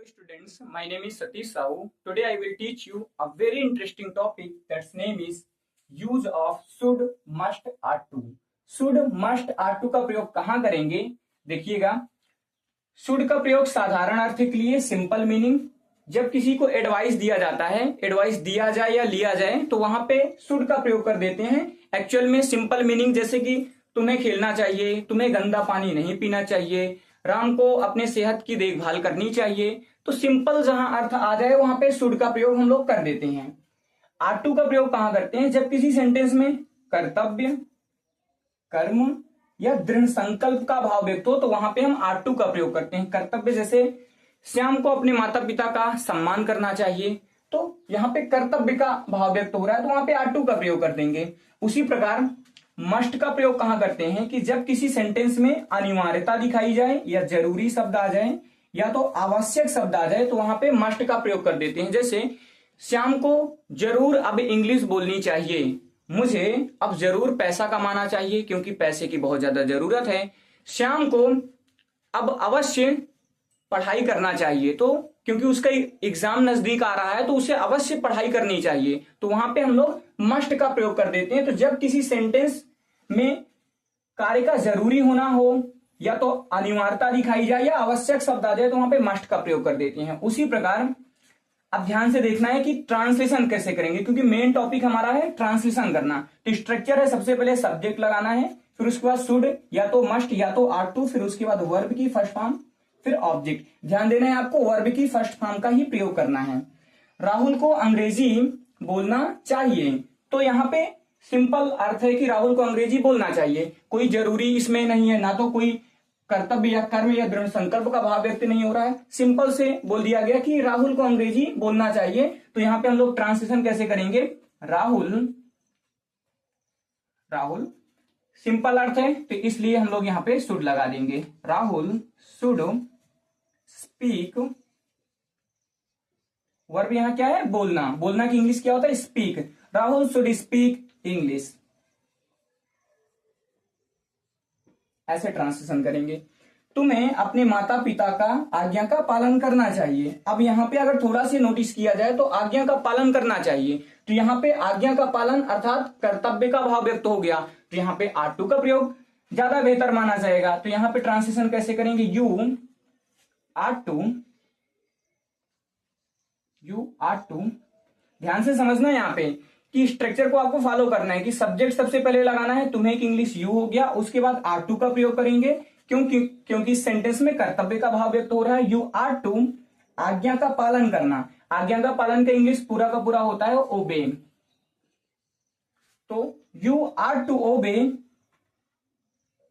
Hello students, my name is Satish Sahu. Today I will teach you a very interesting topic that's name is use of should, must, ought to. should, must, ought to का प्रयोग कहाँ करेंगे? देखिएगा, should का प्रयोग साधारण अर्थ के लिए सिंपल मीनिंग, जब किसी को एडवाइस दिया जाता है, एडवाइस दिया जाए या लिया जाए तो वहां पे should का प्रयोग कर देते हैं। एक्चुअल में सिंपल मीनिंग जैसे कि तुम्हें खेलना चाहिए, तुम्हें गंदा पानी नहीं पीना चाहिए, राम को अपने सेहत की देखभाल करनी चाहिए, तो सिंपल जहां अर्थ आ जाए वहां पे शुड का प्रयोग हम लोग कर देते हैं। ought to का प्रयोग कहां करते हैं? जब किसी सेंटेंस में कर्तव्य, कर्म या दृढ़ संकल्प का भाव व्यक्त हो तो वहां पे हम ought to का प्रयोग करते हैं। कर्तव्य जैसे श्याम को अपने माता पिता का सम्मान करना चाहिए, तो यहाँ पे कर्तव्य का भाव व्यक्त हो रहा है तो वहां पे ought to का प्रयोग कर देंगे। उसी प्रकार मस्ट का प्रयोग कहां करते हैं कि जब किसी सेंटेंस में अनिवार्यता दिखाई जाए या जरूरी शब्द आ जाए या तो आवश्यक शब्द आ जाए तो वहां पे मस्ट का प्रयोग कर देते हैं। जैसे श्याम को जरूर अब इंग्लिश बोलनी चाहिए, मुझे अब जरूर पैसा कमाना चाहिए क्योंकि पैसे की बहुत ज्यादा जरूरत है, श्याम को अब अवश्य पढ़ाई करना चाहिए, तो क्योंकि उसका एग्जाम नजदीक आ रहा है तो उसे अवश्य पढ़ाई करनी चाहिए, तो वहां पे हम लोग मस्ट का प्रयोग कर देते हैं। तो जब किसी सेंटेंस में कार्य का जरूरी होना हो या तो अनिवार्यता दिखाई जाए या आवश्यक शब्द आ जाए तो वहां पे मस्ट का प्रयोग कर देते हैं। उसी प्रकार अब ध्यान से देखना है कि ट्रांसलेशन कैसे करेंगे, क्योंकि मेन टॉपिक हमारा है ट्रांसलेशन करना। तो स्ट्रक्चर है, सबसे पहले सब्जेक्ट लगाना है, फिर उसके बाद शुड या तो मस्ट या तो ought to, फिर उसके बाद वर्ब की फर्स्ट फॉर्म, फिर ऑब्जेक्ट। ध्यान देना है आपको वर्ब की फर्स्ट फॉर्म का ही प्रयोग करना है। राहुल को अंग्रेजी बोलना चाहिए, तो यहाँ पे सिंपल अर्थ है कि राहुल को अंग्रेजी बोलना चाहिए, कोई जरूरी इसमें नहीं है, ना तो कोई कर्तव्य या कर्म या दृढ़ संकल्प का भाव व्यक्त नहीं हो रहा है, सिंपल से बोल दिया गया कि राहुल को अंग्रेजी बोलना चाहिए। तो यहाँ पे हम लोग ट्रांसलेशन कैसे करेंगे? राहुल सिंपल अर्थ है तो इसलिए हम लोग यहाँ पे शुड लगा देंगे। राहुल शुड स्पीक, वर्ब यहाँ क्या है? बोलना। बोलना की इंग्लिश क्या होता है? Speak. Rahul should speak English, ऐसे ट्रांसलेशन करेंगे। तुम्हें अपने माता पिता का आज्ञा का पालन करना चाहिए। अब यहाँ पे अगर थोड़ा सा नोटिस किया जाए तो आज्ञा का पालन करना चाहिए, तो यहाँ पे आज्ञा का पालन अर्थात कर्तव्य का भाव व्यक्त हो गया, तो यहाँ पे ought to का प्रयोग ज्यादा बेहतर माना जाएगा। तो यहाँ पे ट्रांसलेशन कैसे करेंगे? You ought to। ध्यान से समझना यहाँ पे कि स्ट्रक्चर को आपको फॉलो करना है कि सब्जेक्ट सबसे पहले लगाना है, तुम्हें एक इंग्लिश यू हो गया, उसके बाद ought to का प्रयोग करेंगे, क्योंकि इस सेंटेंस में कर्तव्य का भाव व्यक्त हो रहा है। यू ought to, आज्ञा का पालन करना। आज्ञा का पालन का इंग्लिश पूरा का पूरा होता है ओबे, तो you ought to obey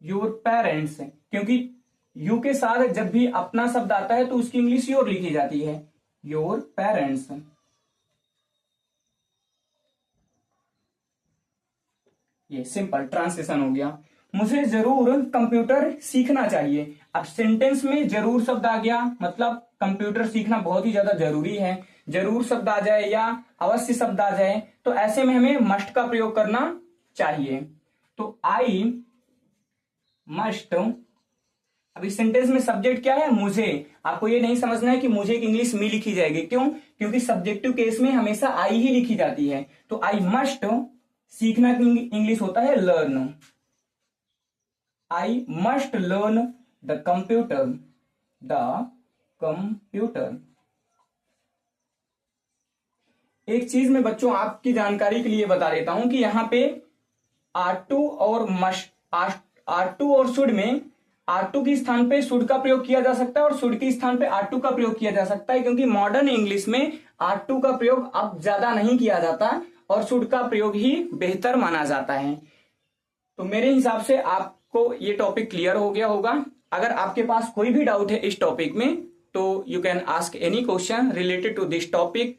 your parents, क्योंकि यू के साथ जब भी अपना शब्द आता है तो उसकी इंग्लिश योर लिखी जाती है, योर पेरेंट्स। ये सिंपल ट्रांसलेशन हो गया। मुझे जरूर कंप्यूटर सीखना चाहिए। अब सेंटेंस में जरूर शब्द आ गया, मतलब कंप्यूटर सीखना बहुत ही ज्यादा जरूरी है। जरूर शब्द आ जाए या अवश्य शब्द आ जाए तो ऐसे में हमें मस्ट का प्रयोग करना चाहिए। तो आई मस्ट, अब इस सेंटेंस में सब्जेक्ट क्या है? मुझे। आपको ये नहीं समझना है कि मुझे एक इंग्लिश मी लिखी जाएगी, क्यों? क्योंकि सब्जेक्टिव केस में हमेशा आई ही लिखी जाती है। तो आई मस्ट, सीखना की इंग्लिश होता है learn. I must learn the computer, एक चीज मैं बच्चों आपकी जानकारी के लिए बता देता हूं कि यहाँ पे ought to और must, ought to और should में ought to के स्थान पे should का प्रयोग किया जा सकता है और should के स्थान पे ought to का प्रयोग किया जा सकता है, क्योंकि मॉडर्न इंग्लिश में ought to का प्रयोग अब ज्यादा नहीं किया जाता और should का प्रयोग ही बेहतर माना जाता है। तो मेरे हिसाब से आपको ये टॉपिक क्लियर हो गया होगा। अगर आपके पास कोई भी डाउट है इस टॉपिक में तो you can ask any question related to this topic.